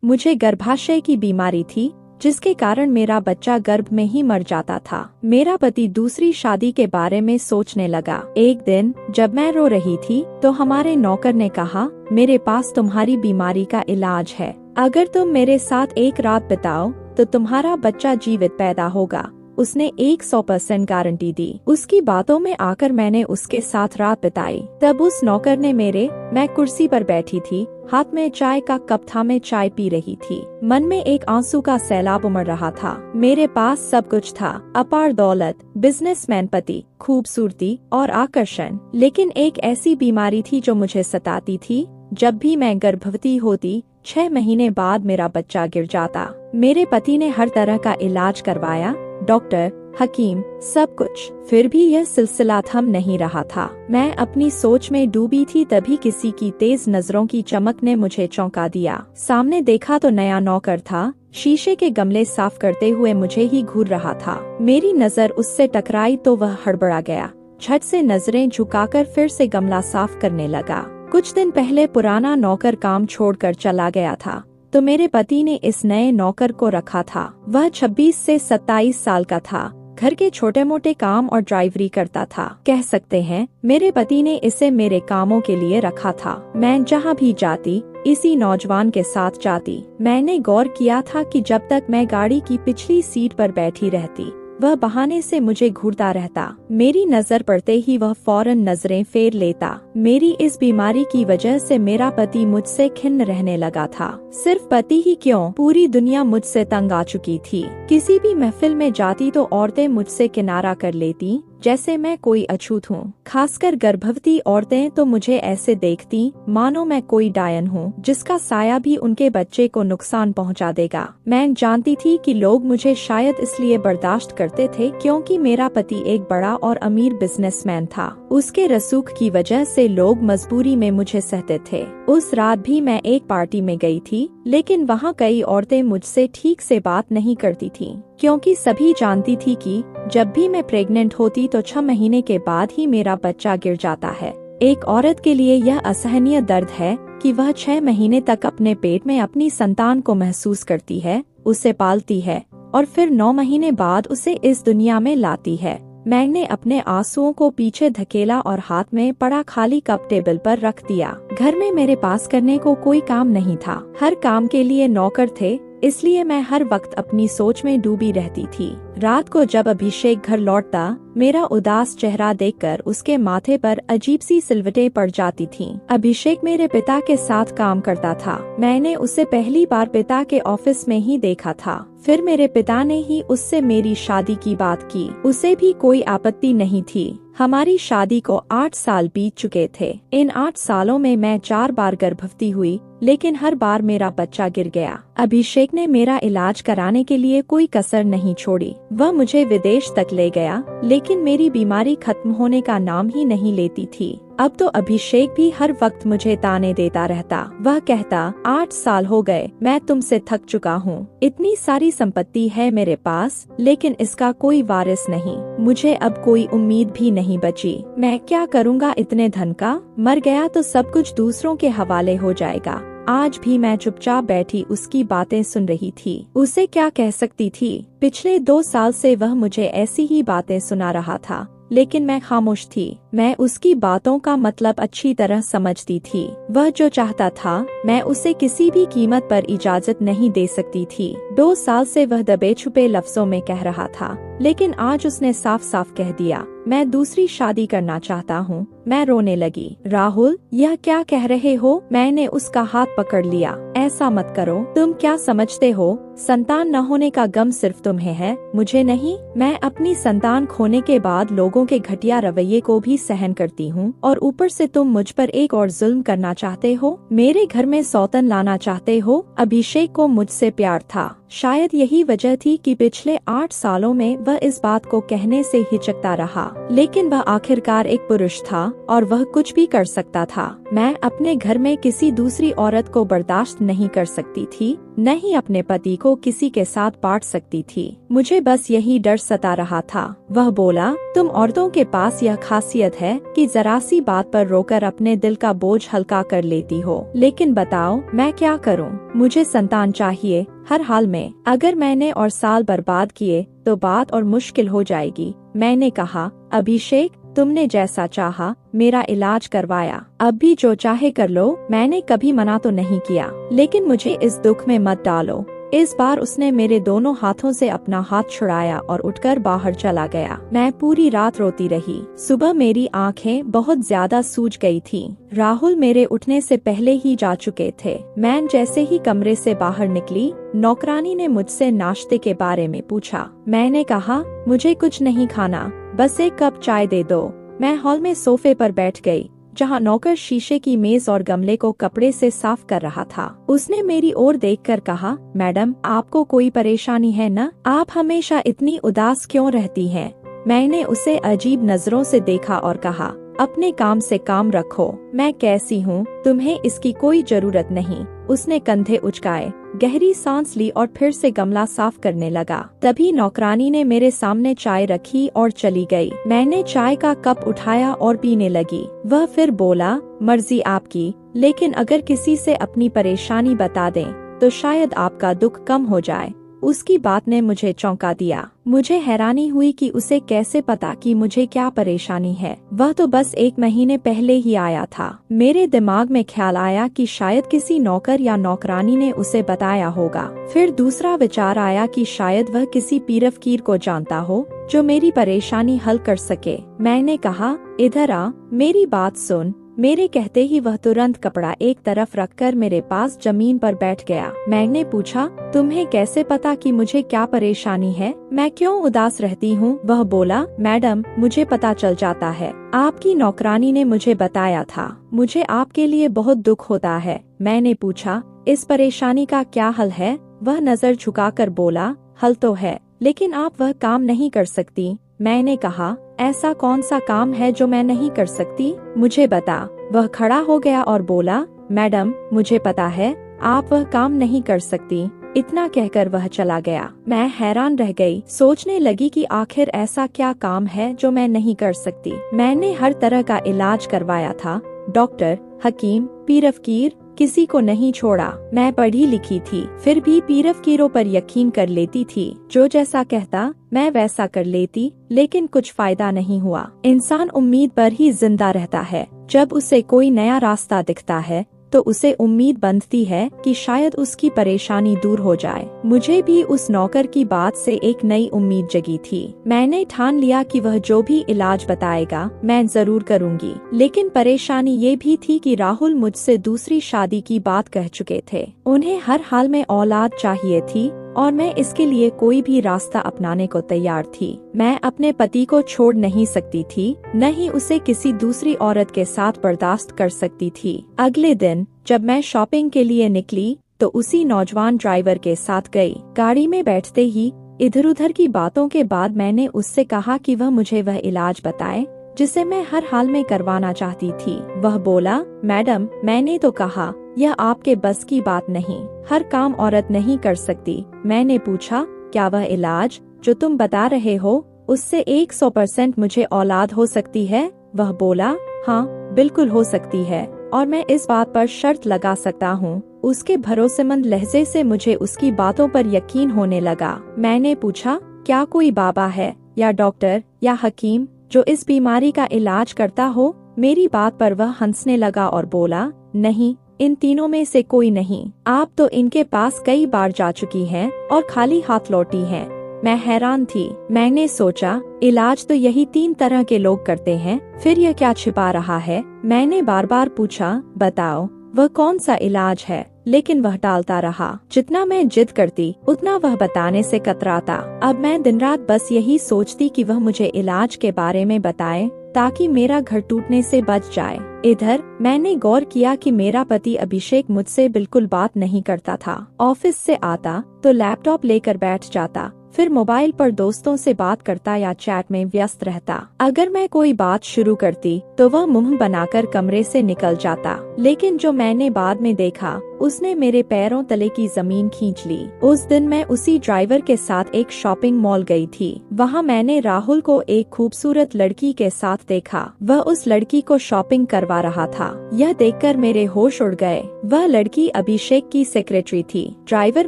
मुझे गर्भाशय की बीमारी थी, जिसके कारण मेरा बच्चा गर्भ में ही मर जाता था। मेरा पति दूसरी शादी के बारे में सोचने लगा। एक दिन जब मैं रो रही थी तो हमारे नौकर ने कहा, मेरे पास तुम्हारी बीमारी का इलाज है। अगर तुम मेरे साथ एक रात बिताओ तो तुम्हारा बच्चा जीवित पैदा होगा। उसने 100% गारंटी दी। उसकी बातों में आकर मैंने उसके साथ रात बिताई। तब उस नौकर ने मैं कुर्सी पर बैठी थी, हाथ में चाय का कप था, मैं चाय पी रही थी। मन में एक आंसू का सैलाब उमड़ रहा था। मेरे पास सब कुछ था, अपार दौलत, बिजनेसमैन पति, खूबसूरती और आकर्षण, लेकिन एक ऐसी बीमारी थी जो मुझे सताती थी। जब भी मैं गर्भवती होती, 6 महीने बाद मेरा बच्चा गिर जाता। मेरे पति ने हर तरह का इलाज करवाया, डॉक्टर, हकीम, सब कुछ, फिर भी यह सिलसिला थम नहीं रहा था। मैं अपनी सोच में डूबी थी, तभी किसी की तेज नजरों की चमक ने मुझे चौंका दिया। सामने देखा तो नया नौकर था, शीशे के गमले साफ करते हुए मुझे ही घूर रहा था। मेरी नजर उससे टकराई तो वह हड़बड़ा गया। झट से नजरें झुकाकर फिर से गमला साफ करने लगा। कुछ दिन पहले पुराना नौकर काम छोड़कर चला गया था, तो मेरे पति ने इस नए नौकर को रखा था। वह 26 से 27 साल का था, घर के छोटे मोटे काम और ड्राइवरी करता था। कह सकते हैं मेरे पति ने इसे मेरे कामों के लिए रखा था। मैं जहाँ भी जाती इसी नौजवान के साथ जाती। मैंने गौर किया था कि जब तक मैं गाड़ी की पिछली सीट पर बैठी रहती, वह बहाने से मुझे घूरता रहता। मेरी नजर पड़ते ही वह फौरन नजरें फेर लेता। मेरी इस बीमारी की वजह से मेरा पति मुझसे खिन्न रहने लगा था। सिर्फ पति ही क्यों, पूरी दुनिया मुझसे तंग आ चुकी थी। किसी भी महफिल में जाती तो औरतें मुझसे किनारा कर लेती, जैसे मैं कोई अछूत हूँ। खासकर गर्भवती औरतें तो मुझे ऐसे देखती मानो मैं कोई डायन हूँ, जिसका साया भी उनके बच्चे को नुकसान पहुँचा देगा। मैं जानती थी कि लोग मुझे शायद इसलिए बर्दाश्त करते थे क्योंकि मेरा पति एक बड़ा और अमीर बिजनेसमैन था। उसके रसूख की वजह से लोग मजबूरी में मुझे सहते थे। उस रात भी मैं एक पार्टी में गई थी, लेकिन वहाँ कई औरतें मुझसे ठीक से बात नहीं करती थीं, क्योंकि सभी जानती थी कि जब भी मैं प्रेग्नेंट होती तो 6 महीने के बाद ही मेरा बच्चा गिर जाता है। एक औरत के लिए यह असहनीय दर्द है कि वह 6 महीने तक अपने पेट में अपनी संतान को महसूस करती है, उसे पालती है और फिर 9 महीने बाद उसे इस दुनिया में लाती है। मैंने अपने आंसुओं को पीछे धकेला और हाथ में पड़ा खाली कप टेबल पर रख दिया। घर में मेरे पास करने को कोई काम नहीं था। हर काम के लिए नौकर थे, इसलिए मैं हर वक्त अपनी सोच में डूबी रहती थी। रात को जब अभिषेक घर लौटता, मेरा उदास चेहरा देखकर उसके माथे पर अजीब सी सिलवटें पड़ जाती थीं। अभिषेक मेरे पिता के साथ काम करता था। मैंने उसे पहली बार पिता के ऑफिस में ही देखा था। फिर मेरे पिता ने ही उससे मेरी शादी की बात की। उसे भी कोई आपत्ति नहीं थी। हमारी शादी को 8 साल बीत चुके थे। इन 8 सालों में मैं 4 बार गर्भवती हुई, लेकिन हर बार मेरा बच्चा गिर गया। अभिषेक ने मेरा इलाज कराने के लिए कोई कसर नहीं छोड़ी। वह मुझे विदेश तक ले गया, लेकिन मेरी बीमारी खत्म होने का नाम ही नहीं लेती थी। अब तो अभिषेक भी हर वक्त मुझे ताने देता रहता। वह कहता, 8 साल हो गए, मैं तुमसे थक चुका हूँ। इतनी सारी संपत्ति है मेरे पास, लेकिन इसका कोई वारिस नहीं। मुझे अब कोई उम्मीद भी नहीं बची। मैं क्या करूँगा इतने धन का? मर गया तो सब कुछ दूसरों के हवाले हो जाएगा। आज भी मैं चुपचाप बैठी उसकी बातें सुन रही थी। उसे क्या कह सकती थी? पिछले 2 साल से वह मुझे ऐसी ही बातें सुना रहा था, लेकिन मैं खामोश थी। मैं उसकी बातों का मतलब अच्छी तरह समझती थी। वह जो चाहता था, मैं उसे किसी भी कीमत पर इजाजत नहीं दे सकती थी। 2 साल से वह दबे छुपे लफ्जों में कह रहा था, लेकिन आज उसने साफ साफ कह दिया, मैं दूसरी शादी करना चाहता हूँ। मैं रोने लगी। राहुल, यह क्या कह रहे हो? मैंने उसका हाथ पकड़ लिया। ऐसा मत करो। तुम क्या समझते हो? संतान न होने का गम सिर्फ तुम्हें है, मुझे नहीं। मैं अपनी संतान खोने के बाद लोगों के घटिया रवैये को भी सहन करती हूँ, और ऊपर से तुम मुझ पर एक और जुल्म करना चाहते हो। मेरे घर में सौतन लाना चाहते हो। अभिषेक को मुझसे प्यार था। शायद यही वजह थी कि पिछले 8 सालों में वह इस बात को कहने से हिचकता रहा, लेकिन वह आखिरकार एक पुरुष था और वह कुछ भी कर सकता था। मैं अपने घर में किसी दूसरी औरत को बर्दाश्त नहीं कर सकती थी, न ही अपने पति को किसी के साथ बांट सकती थी। मुझे बस यही डर सता रहा था। वह बोला, तुम औरतों के पास यह खासियत है कि जरा सी बात पर रोकर अपने दिल का बोझ हल्का कर लेती हो। लेकिन बताओ मैं क्या करूं? मुझे संतान चाहिए हर हाल में। अगर मैंने और साल बर्बाद किए तो बात और मुश्किल हो जाएगी। मैंने कहा, अभिषेक तुमने जैसा चाहा मेरा इलाज करवाया, अब भी जो चाहे कर लो, मैंने कभी मना तो नहीं किया, लेकिन मुझे इस दुख में मत डालो। इस बार उसने मेरे दोनों हाथों से अपना हाथ छुड़ाया और उठकर बाहर चला गया। मैं पूरी रात रोती रही। सुबह मेरी आंखें बहुत ज्यादा सूज गई थीं। राहुल मेरे उठने से पहले ही जा चुके थे। मैं जैसे ही कमरे से बाहर निकली, नौकरानी ने मुझसे नाश्ते के बारे में पूछा। मैंने कहा, मुझे कुछ नहीं खाना, बस एक कप चाय दे दो। मैं हॉल में सोफे पर बैठ गई, जहां नौकर शीशे की मेज और गमले को कपड़े से साफ कर रहा था। उसने मेरी ओर देखकर कहा, मैडम आपको कोई परेशानी है न? आप हमेशा इतनी उदास क्यों रहती हैं? मैंने उसे अजीब नजरों से देखा और कहा, अपने काम से काम रखो। मैं कैसी हूँ, तुम्हें इसकी कोई जरूरत नहीं। उसने कंधे उचकाए, गहरी सांस ली और फिर से गमला साफ करने लगा। तभी नौकरानी ने मेरे सामने चाय रखी और चली गई। मैंने चाय का कप उठाया और पीने लगी। वह फिर बोला, मर्जी आपकी, लेकिन अगर किसी से अपनी परेशानी बता दें तो शायद आपका दुख कम हो जाए। उसकी बात ने मुझे चौंका दिया। मुझे हैरानी हुई कि उसे कैसे पता कि मुझे क्या परेशानी है। वह तो बस 1 महीने पहले ही आया था। मेरे दिमाग में ख्याल आया कि शायद किसी नौकर या नौकरानी ने उसे बताया होगा। फिर दूसरा विचार आया कि शायद वह किसी पीर फकीर को जानता हो जो मेरी परेशानी हल कर सके। मैंने कहा, इधर आ, मेरी बात सुन। मेरे कहते ही वह तुरंत कपड़ा एक तरफ रखकर मेरे पास जमीन पर बैठ गया। मैंने पूछा, तुम्हें कैसे पता कि मुझे क्या परेशानी है? मैं क्यों उदास रहती हूँ? वह बोला, मैडम मुझे पता चल जाता है। आपकी नौकरानी ने मुझे बताया था। मुझे आपके लिए बहुत दुख होता है। मैंने पूछा, इस परेशानी का क्या हल है? वह नजर झुकाकर बोला, हल तो है, लेकिन आप वह काम नहीं कर सकती। मैंने कहा, ऐसा कौन सा काम है जो मैं नहीं कर सकती? मुझे बता। वह खड़ा हो गया और बोला, मैडम मुझे पता है, आप वह काम नहीं कर सकती। इतना कहकर वह चला गया। मैं हैरान रह गई, सोचने लगी कि आखिर ऐसा क्या काम है जो मैं नहीं कर सकती। मैंने हर तरह का इलाज करवाया था, डॉक्टर, हकीम, पीर फकीर, किसी को नहीं छोड़ा। मैं पढ़ी लिखी थी, फिर भी पीर फकीरों पर यकीन कर लेती थी। जो जैसा कहता मैं वैसा कर लेती, लेकिन कुछ फायदा नहीं हुआ। इंसान उम्मीद पर ही जिंदा रहता है। जब उसे कोई नया रास्ता दिखता है तो उसे उम्मीद बंधती है कि शायद उसकी परेशानी दूर हो जाए। मुझे भी उस नौकर की बात से एक नई उम्मीद जगी थी। मैंने ठान लिया कि वह जो भी इलाज बताएगा मैं जरूर करूंगी। लेकिन परेशानी ये भी थी कि राहुल मुझसे दूसरी शादी की बात कह चुके थे। उन्हें हर हाल में औलाद चाहिए थी और मैं इसके लिए कोई भी रास्ता अपनाने को तैयार थी। मैं अपने पति को छोड़ नहीं सकती थी, न ही उसे किसी दूसरी औरत के साथ बर्दाश्त कर सकती थी। अगले दिन जब मैं शॉपिंग के लिए निकली तो उसी नौजवान ड्राइवर के साथ गई। गाड़ी में बैठते ही इधर उधर की बातों के बाद मैंने उससे कहा कि वह मुझे वह इलाज बताए जिसे मैं हर हाल में करवाना चाहती थी। वह बोला, मैडम मैंने तो कहा यह आपके बस की बात नहीं, हर काम औरत नहीं कर सकती। मैंने पूछा, क्या वह इलाज जो तुम बता रहे हो उससे 100% मुझे औलाद हो सकती है? वह बोला, हाँ बिल्कुल हो सकती है, और मैं इस बात पर शर्त लगा सकता हूँ। उसके भरोसेमंद लहजे से मुझे उसकी बातों पर यकीन होने लगा। मैंने पूछा, क्या कोई बाबा है या डॉक्टर या हकीम जो इस बीमारी का इलाज करता हो? मेरी बात पर वह हंसने लगा और बोला, नहीं, इन तीनों में से कोई नहीं। आप तो इनके पास कई बार जा चुकी हैं और खाली हाथ लौटी हैं। मैं हैरान थी। मैंने सोचा, इलाज तो यही 3 तरह के लोग करते हैं, फिर यह क्या छिपा रहा है? मैंने बार बार पूछा, बताओ वह कौन सा इलाज है, लेकिन वह टालता रहा। जितना मैं जिद करती उतना वह बताने से कतराता। अब मैं दिन रात बस यही सोचती कि वह मुझे इलाज के बारे में बताए ताकि मेरा घर टूटने से बच जाए। इधर मैंने गौर किया कि मेरा पति अभिषेक मुझसे बिल्कुल बात नहीं करता था। ऑफिस से आता तो लैपटॉप लेकर बैठ जाता, फिर मोबाइल पर दोस्तों से बात करता या चैट में व्यस्त रहता। अगर मैं कोई बात शुरू करती तो वह मुंह बनाकर कमरे से निकल जाता। लेकिन जो मैंने बाद में देखा उसने मेरे पैरों तले की जमीन खींच ली। उस दिन मैं उसी ड्राइवर के साथ एक शॉपिंग मॉल गई थी। वहाँ मैंने राहुल को एक खूबसूरत लड़की के साथ देखा। वह उस लड़की को शॉपिंग करवा रहा था। यह देखकर मेरे होश उड़ गए। वह लड़की अभिषेक की सेक्रेटरी थी। ड्राइवर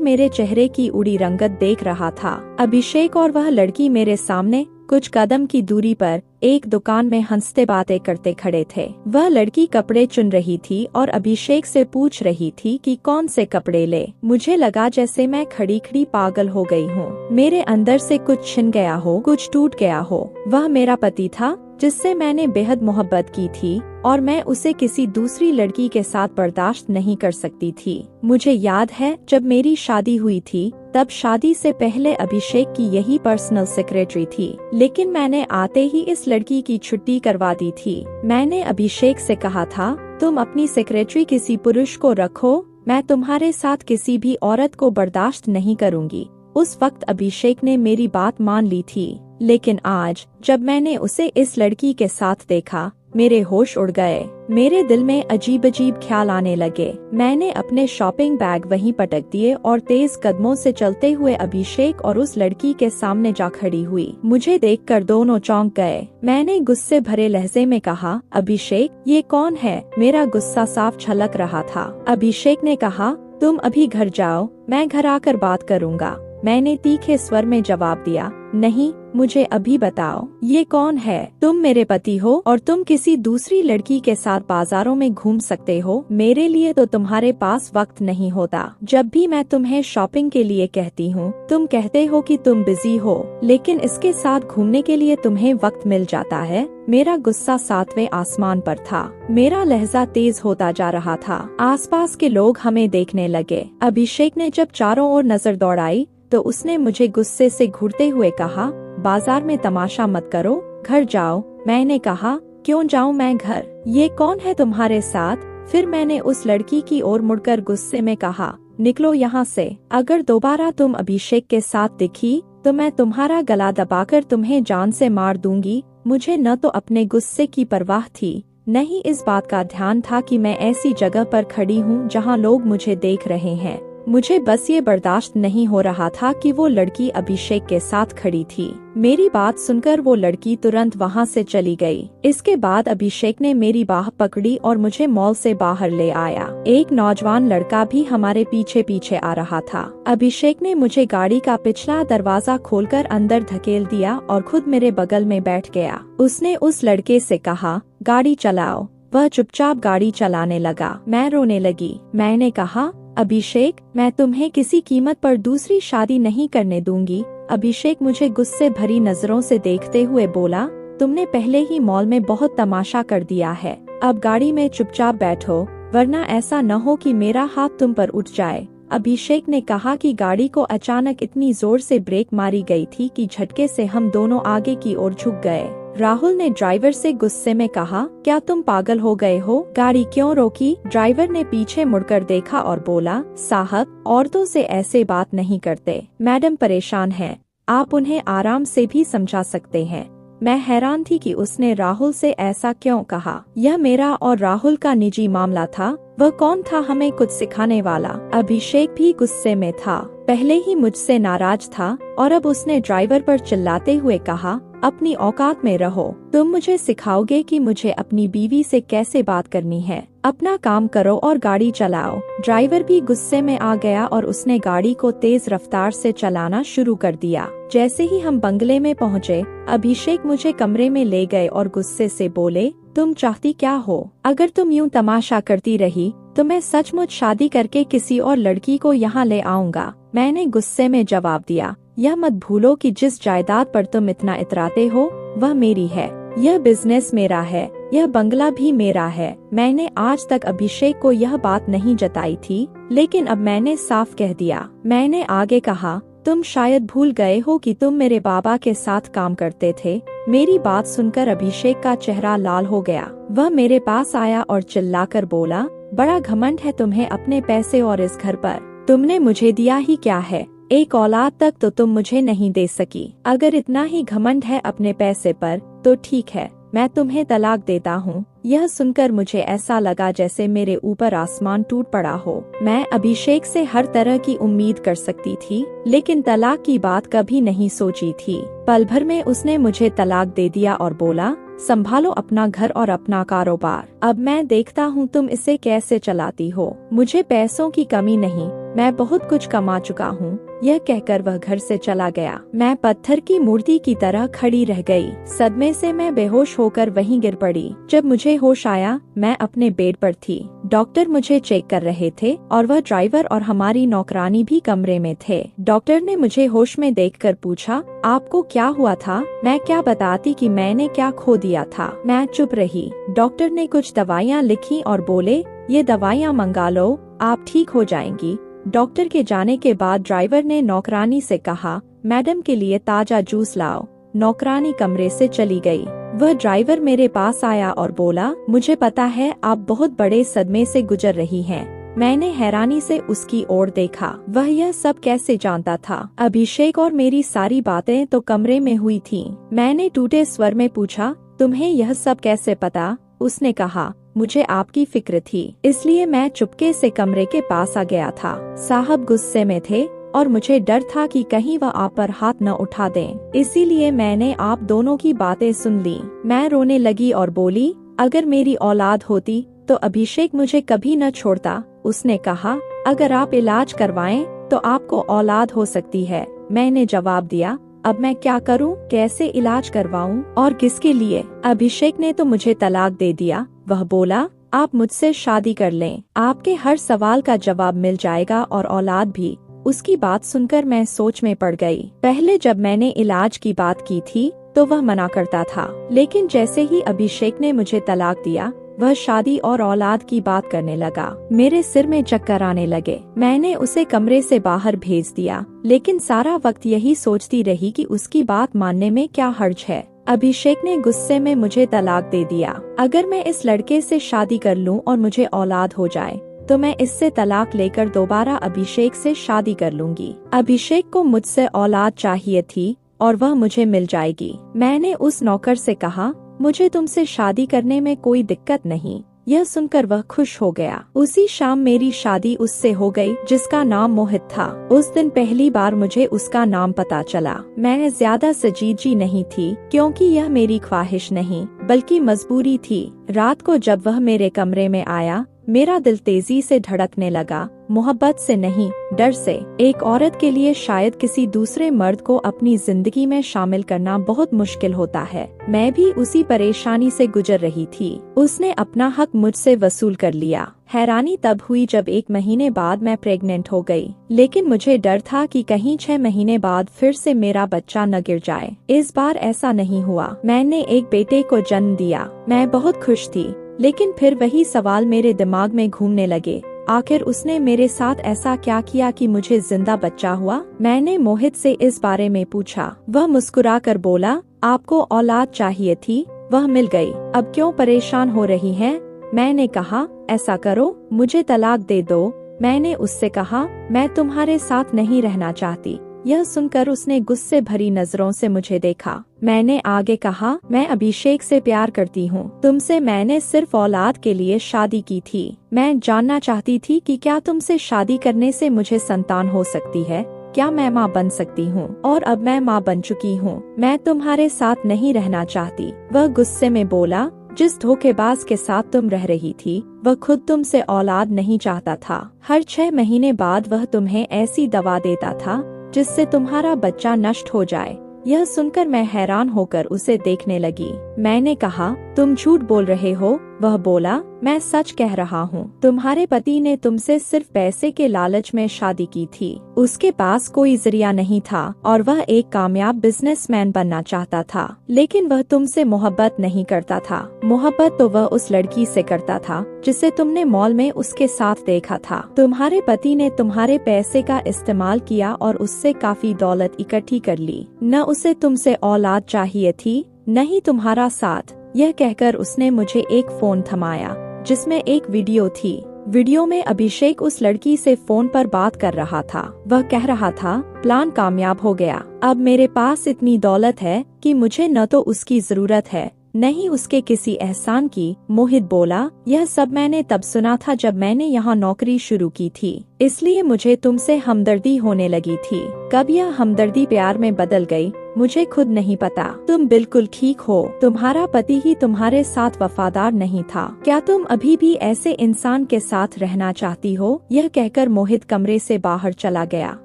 मेरे चेहरे की उड़ी रंगत देख रहा था। अभिषेक और वह लड़की मेरे सामने कुछ कदम की दूरी पर एक दुकान में हंसते बातें करते खड़े थे। वह लड़की कपड़े चुन रही थी और अभिषेक से पूछ रही थी कि कौन से कपड़े ले। मुझे लगा जैसे मैं खड़ी खड़ी पागल हो गई हूँ। मेरे अंदर से कुछ छिन गया हो, कुछ टूट गया हो। वह मेरा पति था जिससे मैंने बेहद मोहब्बत की थी और मैं उसे किसी दूसरी लड़की के साथ बर्दाश्त नहीं कर सकती थी। मुझे याद है जब मेरी शादी हुई थी तब शादी से पहले अभिषेक की यही पर्सनल सेक्रेटरी थी, लेकिन मैंने आते ही इस लड़की की छुट्टी करवा दी थी। मैंने अभिषेक से कहा था, तुम अपनी सेक्रेटरी किसी पुरुष को रखो, मैं तुम्हारे साथ किसी भी औरत को बर्दाश्त नहीं करूँगी। उस वक्त अभिषेक ने मेरी बात मान ली थी, लेकिन आज जब मैंने उसे इस लड़की के साथ देखा मेरे होश उड़ गए। मेरे दिल में अजीब अजीब ख्याल आने लगे। मैंने अपने शॉपिंग बैग वहीं पटक दिए और तेज कदमों से चलते हुए अभिषेक और उस लड़की के सामने जा खड़ी हुई। मुझे देखकर दोनों चौंक गए। मैंने गुस्से भरे लहजे में कहा, अभिषेक ये कौन है? मेरा गुस्सा साफ छलक रहा था। अभिषेक ने कहा, तुम अभी घर जाओ, मैं घर आकर बात करूँगा। मैंने तीखे स्वर में जवाब दिया, नहीं, मुझे अभी बताओ ये कौन है? तुम मेरे पति हो और तुम किसी दूसरी लड़की के साथ बाजारों में घूम सकते हो। मेरे लिए तो तुम्हारे पास वक्त नहीं होता। जब भी मैं तुम्हें शॉपिंग के लिए कहती हूँ तुम कहते हो कि तुम बिजी हो, लेकिन इसके साथ घूमने के लिए तुम्हें वक्त मिल जाता है। मेरा गुस्सा 7वें आसमान पर था। मेरा लहजा तेज होता जा रहा था। आसपास के लोग हमें देखने लगे। अभिषेक ने जब चारों ओर नजर दौड़ाई तो उसने मुझे गुस्से से घूरते हुए कहा, बाजार में तमाशा मत करो, घर जाओ। मैंने कहा, क्यों जाऊं मैं घर? ये कौन है तुम्हारे साथ? फिर मैंने उस लड़की की ओर मुड़कर गुस्से में कहा, निकलो यहाँ से। अगर दोबारा तुम अभिषेक के साथ दिखी तो मैं तुम्हारा गला दबाकर तुम्हें जान से मार दूंगी। मुझे न तो अपने गुस्से की परवाह थी, न ही इस बात का ध्यान था कि मैं ऐसी जगह पर खड़ी हूँ जहाँ लोग मुझे देख रहे हैं। मुझे बस ये बर्दाश्त नहीं हो रहा था कि वो लड़की अभिषेक के साथ खड़ी थी। मेरी बात सुनकर वो लड़की तुरंत वहाँ से चली गई। इसके बाद अभिषेक ने मेरी बाह पकड़ी और मुझे मॉल से बाहर ले आया। एक नौजवान लड़का भी हमारे पीछे पीछे आ रहा था। अभिषेक ने मुझे गाड़ी का पिछला दरवाजा खोलकर अंदर धकेल दिया और खुद मेरे बगल में बैठ गया। उसने उस लड़के से कहा, गाड़ी चलाओ। वह चुपचाप गाड़ी चलाने लगा। मैं रोने लगी। मैंने कहा, अभिषेक, मैं तुम्हें किसी कीमत पर दूसरी शादी नहीं करने दूंगी। अभिषेक मुझे गुस्से भरी नजरों से देखते हुए बोला, तुमने पहले ही मॉल में बहुत तमाशा कर दिया है। अब गाड़ी में चुपचाप बैठो, वरना ऐसा न हो कि मेरा हाथ तुम पर उठ जाए। अभिषेक ने कहा कि गाड़ी को अचानक इतनी जोर से ब्रेक मारी गई थी कि झटके से हम दोनों आगे की ओर झुक गए। राहुल ने ड्राइवर से गुस्से में कहा, क्या तुम पागल हो गए हो? गाड़ी क्यों रोकी? ड्राइवर ने पीछे मुड़कर देखा और बोला, साहब, औरतों से ऐसे बात नहीं करते। मैडम परेशान है, आप उन्हें आराम से भी समझा सकते हैं। मैं हैरान थी कि उसने राहुल से ऐसा क्यों कहा। यह मेरा और राहुल का निजी मामला था। वह कौन था हमें कुछ सिखाने वाला? अभिषेक भी गुस्से में था। पहले ही मुझसे नाराज था और अब उसने ड्राइवर पर चिल्लाते हुए कहा, अपनी औकात में रहो। तुम मुझे सिखाओगे कि मुझे अपनी बीवी से कैसे बात करनी है? अपना काम करो और गाड़ी चलाओ। ड्राइवर भी गुस्से में आ गया और उसने गाड़ी को तेज रफ्तार से चलाना शुरू कर दिया। जैसे ही हम बंगले में पहुँचे, अभिषेक मुझे कमरे में ले गए और गुस्से से बोले, तुम चाहती क्या हो? अगर तुम यूं तमाशा करती रही तो मैं सचमुच शादी करके किसी और लड़की को यहाँ ले आऊंगा। मैंने गुस्से में जवाब दिया, यह मत भूलो कि जिस जायदाद पर तुम इतना इतराते हो वह मेरी है। यह बिजनेस मेरा है, यह बंगला भी मेरा है। मैंने आज तक अभिषेक को यह बात नहीं जताई थी, लेकिन अब मैंने साफ कह दिया। मैंने आगे कहा, तुम शायद भूल गए हो कि तुम मेरे बाबा के साथ काम करते थे। मेरी बात सुनकर अभिषेक का चेहरा लाल हो गया। वह मेरे पास आया और चिल्लाकर बोला, बड़ा घमंड है तुम्हें अपने पैसे और इस घर पर। तुमने मुझे दिया ही क्या है? एक औलाद तक तो तुम मुझे नहीं दे सकी। अगर इतना ही घमंड है अपने पैसे पर तो ठीक है, मैं तुम्हें तलाक देता हूँ। यह सुनकर मुझे ऐसा लगा जैसे मेरे ऊपर आसमान टूट पड़ा हो। मैं अभिषेक से हर तरह की उम्मीद कर सकती थी, लेकिन तलाक की बात कभी नहीं सोची थी। पल भर में उसने मुझे तलाक दे दिया और बोला, संभालो अपना घर और अपना कारोबार। अब मैं देखता हूँ तुम इसे कैसे चलाती हो। मुझे पैसों की कमी नहीं, मैं बहुत कुछ कमा चुका हूँ। यह कहकर वह घर से चला गया। मैं पत्थर की मूर्ति की तरह खड़ी रह गई। सदमे से मैं बेहोश होकर वहीं गिर पड़ी। जब मुझे होश आया, मैं अपने बेड पर थी। डॉक्टर मुझे चेक कर रहे थे और वह ड्राइवर और हमारी नौकरानी भी कमरे में थे। डॉक्टर ने मुझे होश में देखकर पूछा, आपको क्या हुआ था? मैं क्या बताती कि मैंने क्या खो दिया था। मैं चुप रही। डॉक्टर ने कुछ दवाइयाँ लिखी और बोले, ये दवाइयाँ मंगा लो, आप ठीक हो जाएंगी। डॉक्टर के जाने के बाद ड्राइवर ने नौकरानी से कहा, मैडम के लिए ताजा जूस लाओ। नौकरानी कमरे से चली गई। वह ड्राइवर मेरे पास आया और बोला, मुझे पता है आप बहुत बड़े सदमे से गुजर रही हैं। मैंने हैरानी से उसकी ओर देखा। वह यह सब कैसे जानता था? अभिषेक और मेरी सारी बातें तो कमरे में हुई थीं। मैंने टूटे स्वर में पूछा, तुम्हें यह सब कैसे पता? उसने कहा, मुझे आपकी फिक्र थी, इसलिए मैं चुपके से कमरे के पास आ गया था। साहब गुस्से में थे और मुझे डर था कि कहीं वह आप पर हाथ न उठा दें, इसीलिए मैंने आप दोनों की बातें सुन ली। मैं रोने लगी और बोली, अगर मेरी औलाद होती तो अभिषेक मुझे कभी न छोड़ता। उसने कहा, अगर आप इलाज करवाएं तो आपको औलाद हो सकती है। मैंने जवाब दिया, अब मैं क्या करूं? कैसे इलाज करवाऊं और किसके लिए? अभिषेक ने तो मुझे तलाक दे दिया। वह बोला, आप मुझसे शादी कर लें, आपके हर सवाल का जवाब मिल जाएगा और औलाद भी। उसकी बात सुनकर मैं सोच में पड़ गई। पहले जब मैंने इलाज की बात की थी तो वह मना करता था, लेकिन जैसे ही अभिषेक ने मुझे तलाक दिया, वह शादी और औलाद की बात करने लगा। मेरे सिर में चक्कर आने लगे। मैंने उसे कमरे से बाहर भेज दिया, लेकिन सारा वक्त यही सोचती रही कि उसकी बात मानने में क्या हर्ज है। अभिषेक ने गुस्से में मुझे तलाक दे दिया। अगर मैं इस लड़के से शादी कर लूं और मुझे औलाद हो जाए तो मैं इससे तलाक लेकर दोबारा अभिषेक से शादी कर लूंगी। अभिषेक को मुझसे औलाद चाहिए थी और वह मुझे मिल जाएगी। मैंने उस नौकर से कहा, मुझे तुमसे शादी करने में कोई दिक्कत नहीं। यह सुनकर वह खुश हो गया। उसी शाम मेरी शादी उससे हो गई जिसका नाम मोहित था। उस दिन पहली बार मुझे उसका नाम पता चला। मैं ज्यादा सजीजी नहीं थी, क्योंकि यह मेरी ख्वाहिश नहीं बल्कि मजबूरी थी। रात को जब वह मेरे कमरे में आया, मेरा दिल तेजी से धड़कने लगा। मोहब्बत से नहीं, डर से। एक औरत के लिए शायद किसी दूसरे मर्द को अपनी जिंदगी में शामिल करना बहुत मुश्किल होता है। मैं भी उसी परेशानी से गुजर रही थी। उसने अपना हक मुझसे वसूल कर लिया। हैरानी तब हुई जब 1 महीने बाद मैं प्रेग्नेंट हो गई, लेकिन मुझे डर था कि कहीं 6 महीने बाद फिर से मेरा बच्चा न गिर जाए। इस बार ऐसा नहीं हुआ। मैंने एक बेटे को जन्म दिया। मैं बहुत खुश थी, लेकिन फिर वही सवाल मेरे दिमाग में घूमने लगे। आखिर उसने मेरे साथ ऐसा क्या किया कि मुझे जिंदा बच्चा हुआ? मैंने मोहित से इस बारे में पूछा। वह मुस्कुराकर बोला, आपको औलाद चाहिए थी, वह मिल गई। अब क्यों परेशान हो रही हैं? मैंने कहा, ऐसा करो, मुझे तलाक दे दो। मैंने उससे कहा, मैं तुम्हारे साथ नहीं रहना चाहती। यह सुनकर उसने गुस्से भरी नजरों से मुझे देखा। मैंने आगे कहा, मैं अभिषेक से प्यार करती हूँ। तुमसे मैंने सिर्फ औलाद के लिए शादी की थी। मैं जानना चाहती थी कि क्या तुमसे शादी करने से मुझे संतान हो सकती है? क्या मैं माँ बन सकती हूँ? और अब मैं माँ बन चुकी हूँ। मैं तुम्हारे साथ नहीं रहना चाहती। वह गुस्से में बोला, जिस धोखेबाज के साथ तुम रह रही थी, वह खुद तुमसे औलाद नहीं चाहता था। हर 6 महीने बाद वह तुम्हें ऐसी दवा देता था जिससे तुम्हारा बच्चा नष्ट हो जाए। यह सुनकर मैं हैरान होकर उसे देखने लगी। मैंने कहा, तुम झूठ बोल रहे हो। वह बोला, मैं सच कह रहा हूँ। तुम्हारे पति ने तुमसे सिर्फ पैसे के लालच में शादी की थी। उसके पास कोई जरिया नहीं था और वह एक कामयाब बिजनेसमैन बनना चाहता था, लेकिन वह तुमसे मोहब्बत नहीं करता था। मोहब्बत तो वह उस लड़की से करता था जिसे तुमने मॉल में उसके साथ देखा था। तुम्हारे पति ने तुम्हारे पैसे का इस्तेमाल किया और उससे काफी दौलत इकट्ठी कर ली। न उसे तुमसे औलाद चाहिए थी, न ही तुम्हारा साथ। यह कहकर उसने मुझे एक फोन थमाया जिसमें एक वीडियो थी। वीडियो में अभिषेक उस लड़की से फोन पर बात कर रहा था। वह कह रहा था, प्लान कामयाब हो गया। अब मेरे पास इतनी दौलत है कि मुझे न तो उसकी जरूरत है नहीं उसके किसी एहसान की। मोहित बोला, यह सब मैंने तब सुना था जब मैंने यहाँ नौकरी शुरू की थी, इसलिए मुझे तुमसे हमदर्दी होने लगी थी। कब यह हमदर्दी प्यार में बदल गई मुझे खुद नहीं पता। तुम बिल्कुल ठीक हो, तुम्हारा पति ही तुम्हारे साथ वफादार नहीं था। क्या तुम अभी भी ऐसे इंसान के साथ रहना चाहती हो? यह कहकर मोहित कमरे से बाहर चला गया।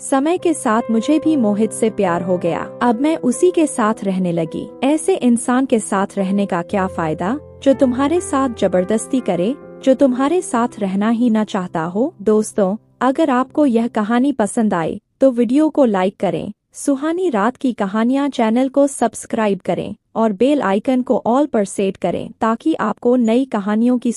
समय के साथ मुझे भी मोहित से प्यार हो गया। अब मैं उसी के साथ रहने लगी। ऐसे इंसान के साथ रहने का क्या फायदा जो तुम्हारे साथ जबरदस्ती करे, जो तुम्हारे साथ रहना ही न चाहता हो। दोस्तों, अगर आपको यह कहानी पसंद आई तो वीडियो को लाइक करें, सुहानी रात की कहानियाँ चैनल को सब्सक्राइब करें और बेल आइकन को ऑल पर सेट करें ताकि आपको नई कहानियों की